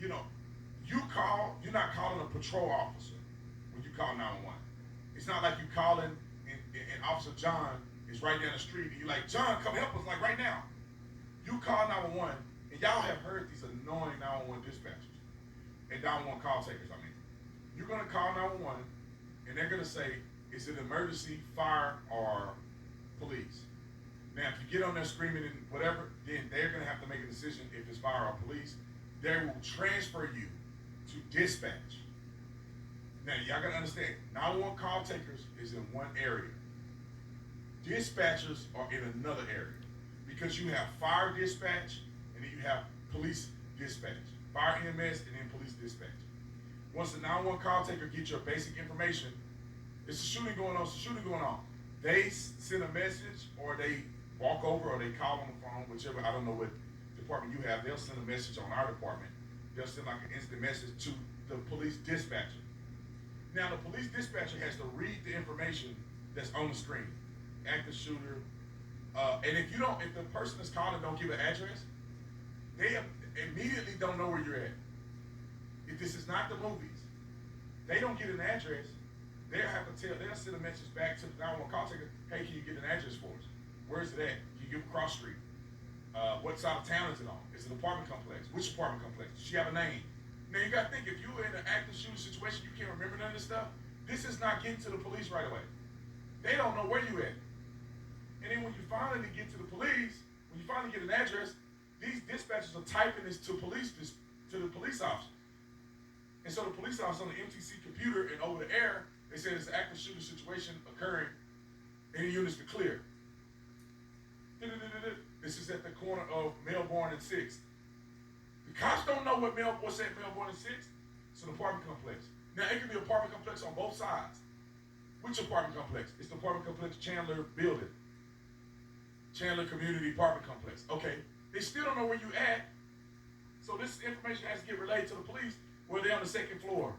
you know, you're not calling a patrol officer when you call 911. It's not like you calling and Officer John is right down the street and you're like, John, come help us, like right now. You call 911, and y'all have heard these annoying 911 dispatchers and 911 call takers, I mean. You're going to call 911, and they're going to say, is it emergency, fire, or police? Now, if you get on there screaming and whatever, then they're going to have to make a decision if it's fire or police. They will transfer you to dispatch. Now, y'all got to understand, 911 call takers is in one area. Dispatchers are in another area because you have fire dispatch and then you have police dispatch. Fire EMS and then police dispatch. Once the 911 call taker gets your basic information, it's a shooting going on, They send a message or they walk over or they call on the phone, whichever, I don't know what department you have, they'll send a message on our department. They'll send like an instant message to the police dispatcher. Now the police dispatcher has to read the information that's on the screen. Active shooter. And if the person that's calling don't give an address, they immediately don't know where you're at. If this is not the movies, they don't get an address, they'll send a message back to the 911 call taker, hey, can you get an address for us? Where's it at? Can you give a cross street? What side of town is it on? Is it an apartment complex? Which apartment complex? Does she have a name? Now you gotta think, if you're in an active shooter situation, you can't remember none of this stuff, this is not getting to the police right away. They don't know where you at. And then when you finally get to the police, when you finally get an address, these dispatchers are typing this to the police officer. And so the police officer on the MTC computer and over the air, they said it's an active shooter situation occurring. Any units to clear. This is at the corner of Melbourne and 6th. The cops don't know what's at Melbourne and 6th. It's an apartment complex. Now it could be an apartment complex on both sides. Which apartment complex? It's the apartment complex Chandler building. Chandler Community Apartment Complex. Okay, they still don't know where you at. So this information has to get relayed to the police where they're on the second floor,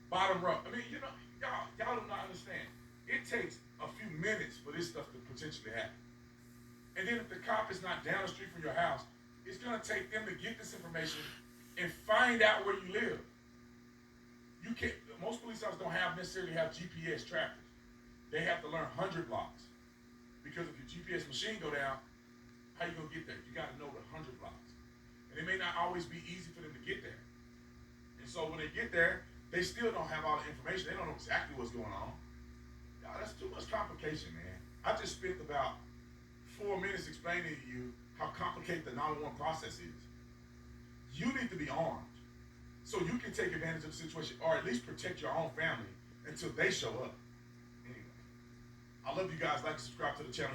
bottom row. I mean, y'all do not understand. It takes a few minutes for this stuff to potentially happen. And then if the cop is not down the street from your house, it's gonna take them to get this information and find out where you live. You can't. Most police officers don't necessarily have GPS trackers. They have to learn 100 blocks. Because if your GPS machine go down, how you gonna get there? You gotta know the 100 blocks. And it may not always be easy for them to get there. And so when they get there, they still don't have all the information. They don't know exactly what's going on. Y'all, that's too much complication, man. I just spent about 4 minutes explaining to you how complicated the 911 process is. You need to be armed so you can take advantage of the situation or at least protect your own family until they show up. Anyway, I love you guys. Like and subscribe to the channel.